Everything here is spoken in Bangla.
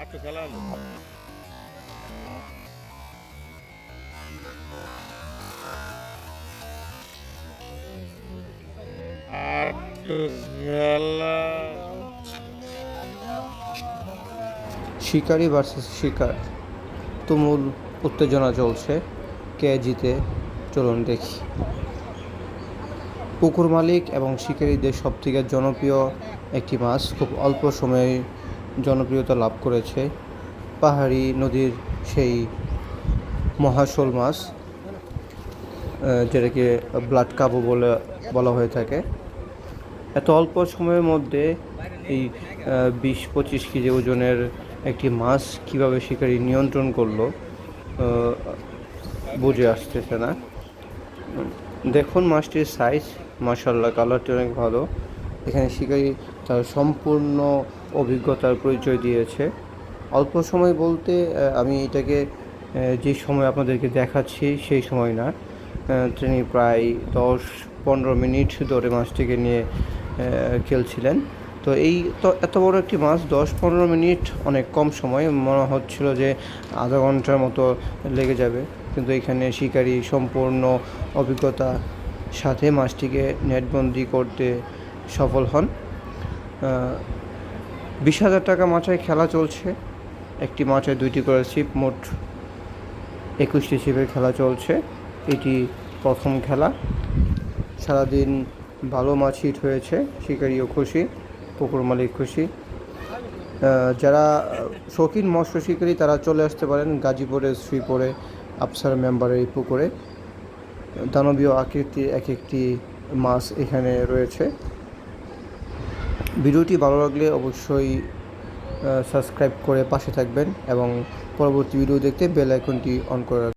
আটটু খেলা হলো আটটু খেলা শিকারি ভার্সেস শিকার, তুমুল উত্তেজনা চলছে। কে জিতে চলুন দেখি। পুকুর মালিক এবং শিকারীদের সবথেকে জনপ্রিয় একটি মাছ খুব অল্প সময়ে জনপ্রিয়তা লাভ করেছে। পাহাড়ি নদীর সেই মহাশোল মাছ, যেটাকে ব্লাড কাবু বলে বলা হয়ে থাকে। এত অল্প সময়ের মধ্যে এই 20-25 কেজি ওজনের একটি মাছ কীভাবে শিকারি নিয়ন্ত্রণ করলো বুঝে আসতেছে না। দেখুন মাছটির সাইজ, মাশাআল্লাহ, কালারটি অনেক ভালো। এখানে শিকারি তার সম্পূর্ণ অভিজ্ঞতার পরিচয় দিয়েছে। অল্প সময় বলতে আমি এটাকে যে সময় আপনাদেরকে দেখাচ্ছি সেই সময় না, তিনি প্রায় 10-15 মিনিট ধরে মাছটিকে নিয়ে খেলছিলেন। তো এত বড় একটি মাছ 10-15 মিনিট অনেক কম সময়, মনে হচ্ছিল যে আধা ঘন্টার মতো লেগে যাবে, কিন্তু এখানে শিকারি সম্পূর্ণ অভিজ্ঞতার সাথে মাছটিকে নেটবন্দি করতে সফল হন। 20,000 টাকা মাচায় খেলা চলছে। একটি মাচায় 2টি করে ছিপ, মোট 21টি ছিপের খেলা চলছে। এটি প্রথম খেলা। সারাদিন ভালো মাছ হিট হয়েছে, শিকারিও খুশি, পুকুর মালিক খুশি। যারা শৌখিন মৎস্য শিকারী তারা চলে আসতে পারেন গাজীপুরের শ্রীপুরে আফসার মেম্বারের এই পুকুরে। দানবীয় আকৃতির এক একটি মাছ এখানে রয়েছে। ভিডিওটি ভালো লাগলে অবশ্যই সাবস্ক্রাইব করে পাশে থাকবেন এবং পরবর্তী ভিডিও দেখতে বেল আইকনটি অন করে রাখবেন।